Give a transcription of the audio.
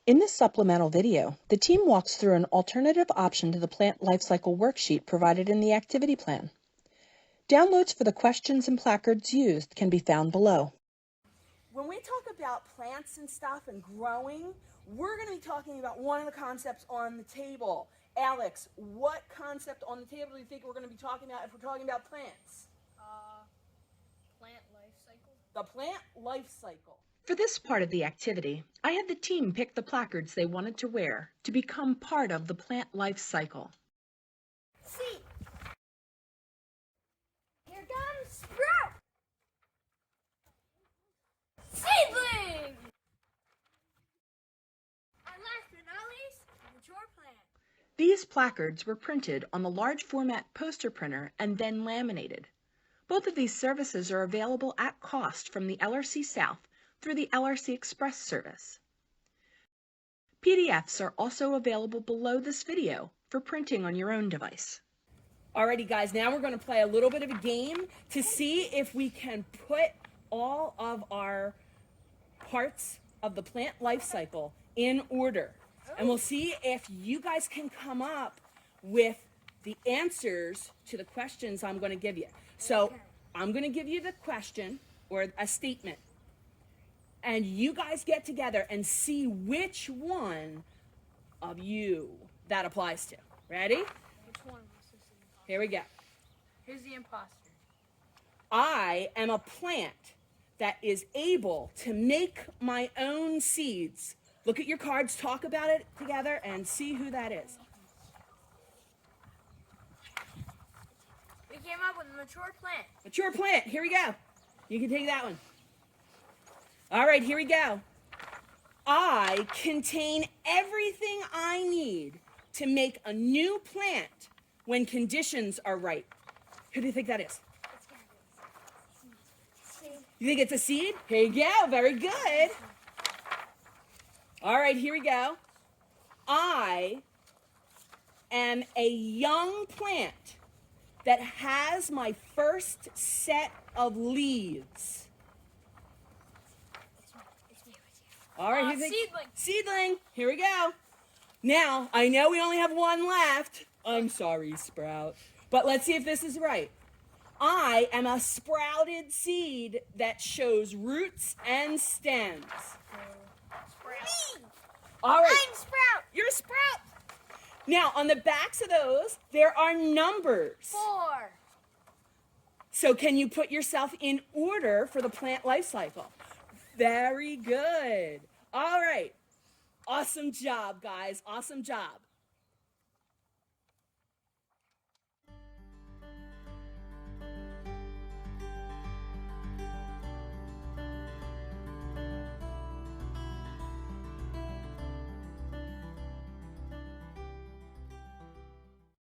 In this supplemental video, the team walks through an alternative option to the plant lifecycle worksheet provided in the activity plan. Downloads for the questions and placards used can be found below. When we talk about plants and stuff and growing, we're going to be talking about one of the concepts on the table. Alex, what concept on the table do you think we're going to be talking about if we're talking about plants? Plant life cycle. The plant life cycle. For this part of the activity, I had the team pick the placards they wanted to wear to become part of the plant life cycle. Seed. Here comes sprout. Seedling. And last but not least, mature plant. These placards were printed on the large format poster printer and then laminated. Both of these services are available at cost from the LRC-South through the LRC Express service. PDFs are also available below this video for printing on your own device. Alrighty guys, now we're going to play a little bit of a game to see if we can put all of our parts of the plant life cycle in order. And we'll see if you guys can come up with the answers to the questions I'm going to give you. So I'm going to give you the question or a statement. And you guys get together and see which one of you that applies to. Ready? Which one of us is the imposter? Here we go. Who's the imposter? I am a plant that is able to make my own seeds. Look at your cards, talk about it together, and see who that is. We came up with a mature plant. Mature plant, here we go. You can take that one. All right, here we go. I contain everything I need to make a new plant when conditions are right. Who do you think that is? You think it's a seed? Here you go, very good. All right, here we go. I am a young plant that has my first set of leaves. All right, who thinks? Seedling. Seedling, here we go. Now, I know we only have one left. I'm sorry, Sprout. But let's see if this is right. I am a sprouted seed that shows roots and stems. Sprout. Me. All right. I'm Sprout. You're a sprout. Now, on the backs of those, there are numbers. 4. So can you put yourself in order for the plant life cycle? Very good. All right. Awesome job, guys. Awesome job.